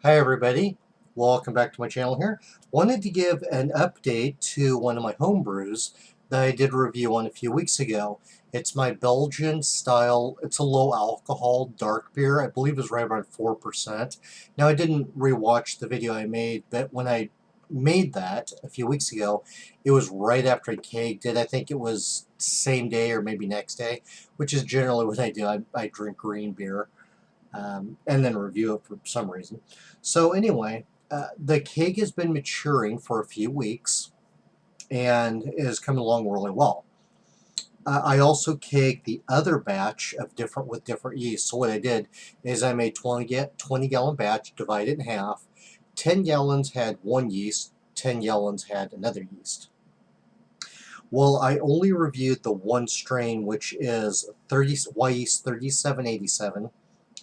Hi everybody, welcome back to my channel here. Wanted to give an update to one of my home brews that I did a review on a few weeks ago. It's my Belgian style, it's a low alcohol dark beer. I believe it's right around 4%. Now I didn't rewatch the video I made, but when I made that a few weeks ago, it was right after I kegged it. I think it was same day or maybe next day, which is generally what I do. I drink green beer. And then review it for some reason. So anyway, the keg has been maturing for a few weeks and is coming along really well. I also kegged the other batch of different yeast. So what I did is I made 20 gallon batch, divided in half. 10 gallons had one yeast, 10 gallons had another yeast. Well, I only reviewed the one strain, which is Y yeast 3787.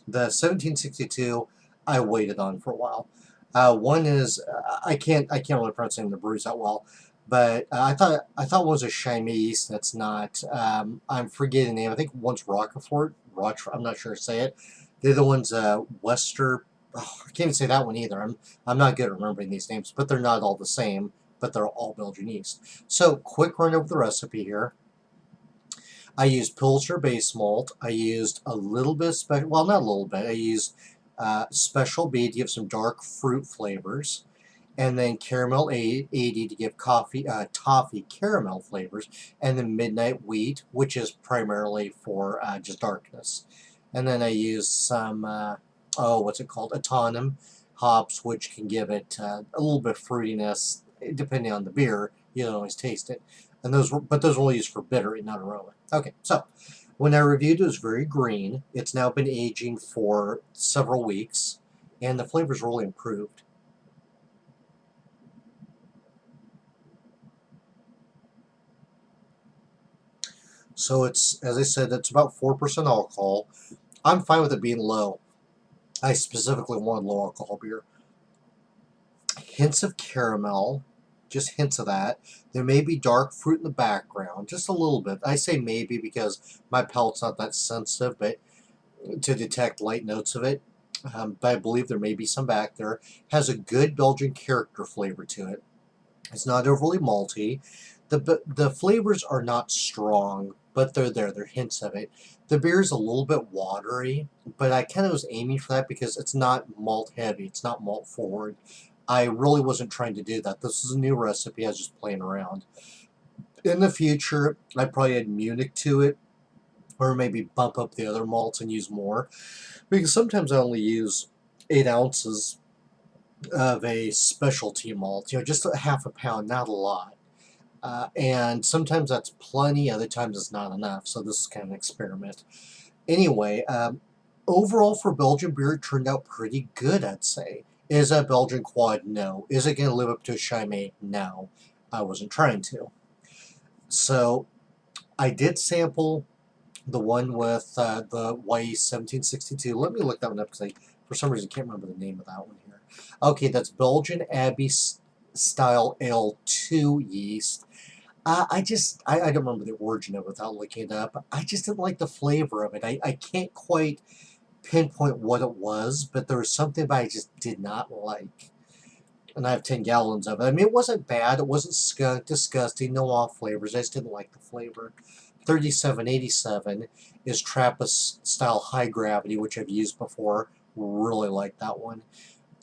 The 1762 I waited on for a while. One is I can't really pronounce the brews that well, but I thought one was a Chimay yeast. That's not. I'm forgetting the name. I think one's Roquefort. I'm not sure to say it. The other one's Wester. Oh, I can't even say that one either. I'm not good at remembering these names, but they're not all the same. But they're all Belgian yeast. So quick run over the recipe here. I used Pilsner base malt. I used a little bit of special, well, not a little bit. I used special B to give some dark fruit flavors, and then caramel 80 to give toffee caramel flavors, and then midnight wheat, which is primarily for just darkness. And then I used some, what's it called? Autumn hops, which can give it a little bit of fruitiness, depending on the beer. You don't always taste it. And those were only used for bitter and not aroma. Okay, so when I reviewed it, it was very green. It's now been aging for several weeks, and the flavor's really improved. So it's, as I said, it's about 4% alcohol. I'm fine with it being low. I specifically wanted low alcohol beer. Hints of caramel, just hints of that. There may be dark fruit in the background, just a little bit. I say maybe because my palate's not that sensitive, but to detect light notes of it. But I believe there may be some back there. Has a good Belgian character flavor to it. It's not overly malty. The flavors are not strong, but they're there. They're hints of it. The beer is a little bit watery, but I kind of was aiming for that because it's not malt heavy. It's not malt forward. I really wasn't trying to do that. This is a new recipe. I was just playing around. In the future, I probably add Munich to it, or maybe bump up the other malts and use more. Because sometimes I only use 8 ounces of a specialty malt, just a half a pound, not a lot. And sometimes that's plenty, other times it's not enough. So this is kind of an experiment. Anyway, overall for Belgian beer, it turned out pretty good, I'd say. Is that Belgian quad? No. Is it going to live up to a Chimay? No. I wasn't trying to. So I did sample the one with the Y 1762. Let me look that one up because I, for some reason, can't remember the name of that one here. Okay, that's Belgian Abbey style Ale 2 yeast. I don't remember the origin of it without looking it up. I just didn't like the flavor of it. I can't quite pinpoint what it was, but there was something about it I just did not like. And I have 10 gallons of it. I mean, it wasn't bad. It wasn't skunk, disgusting, no off flavors. I just didn't like the flavor. 3787 is Trappist style high gravity, which I've used before. Really like that one.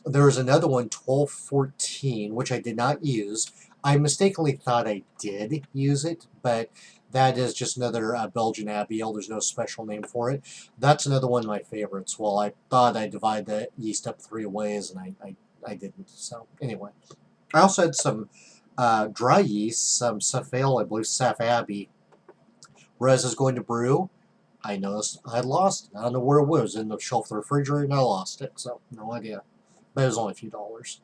There was another one, 1214, which I did not use. I mistakenly thought I did use it, but that is just another Belgian Abbey Ale. There's no special name for it. That's another one of my favorites. Well, I thought I'd divide the yeast up 3 ways, and I didn't. So anyway, I also had some dry yeast, some Saf Ale, I believe Saf Abbey. Whereas I was going to brew, I noticed I lost it. I don't know where it was. In the shelf of the refrigerator, and I lost it. So no idea. But it was only a few dollars.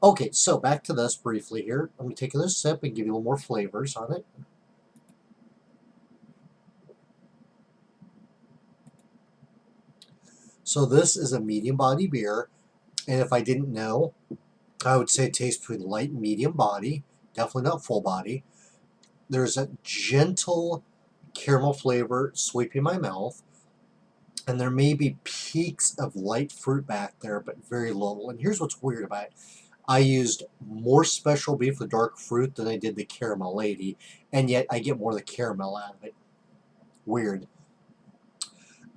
Okay, so back to this briefly here. Let me take another sip and give you a little more flavors on it. So this is a medium body beer, and if I didn't know, I would say it tastes between light and medium body, definitely not full body. There's a gentle caramel flavor sweeping my mouth. And there may be peaks of light fruit back there, but very little. And here's what's weird about it. I used more special beef with dark fruit than I did the caramel lady, and yet I get more of the caramel out of it. Weird.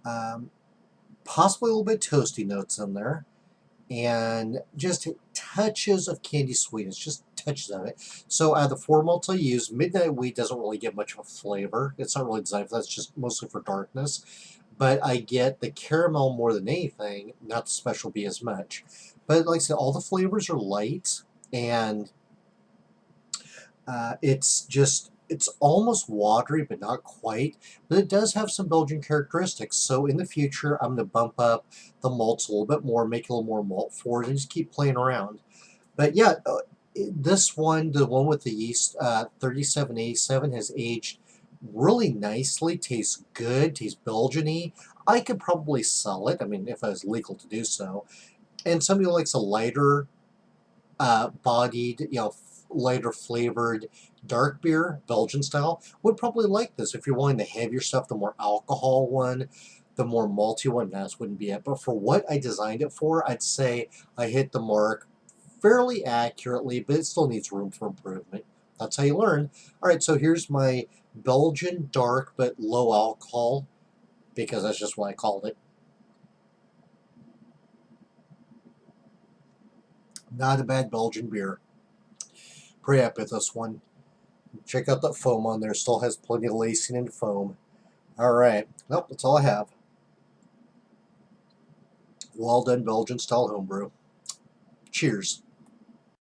Um, Possibly a little bit toasty notes in there, and just touches of candy sweetness, just touches of it. So out of the 4 malts I use, Midnight Wheat doesn't really get much of a flavor. It's not really designed for that. It's just mostly for darkness. But I get the caramel more than anything, not the special B as much. But like I said, all the flavors are light, and it's almost watery, but not quite. But it does have some Belgian characteristics. So in the future, I'm going to bump up the malts a little bit more, make it a little more malt forward, and just keep playing around. But yeah, this one, the one with the yeast, 3787, has aged really nicely. Tastes good. Tastes Belgian-y. I could probably sell it. I mean, if I was legal to do so. And somebody who likes a lighter bodied, lighter flavored dark beer, Belgian style, would probably like this. If you're wanting the heavier stuff, the more alcohol one, the more malty one, this wouldn't be it. But for what I designed it for, I'd say I hit the mark fairly accurately, but it still needs room for improvement. That's how you learn. All right, so here's my Belgian dark but low alcohol, because that's just what I called it. Not a bad Belgian beer. Pretty happy with this one. Check out that foam on there. Still has plenty of lacing and foam. Alright. Well, that's all I have. Well done, Belgian style homebrew. Cheers.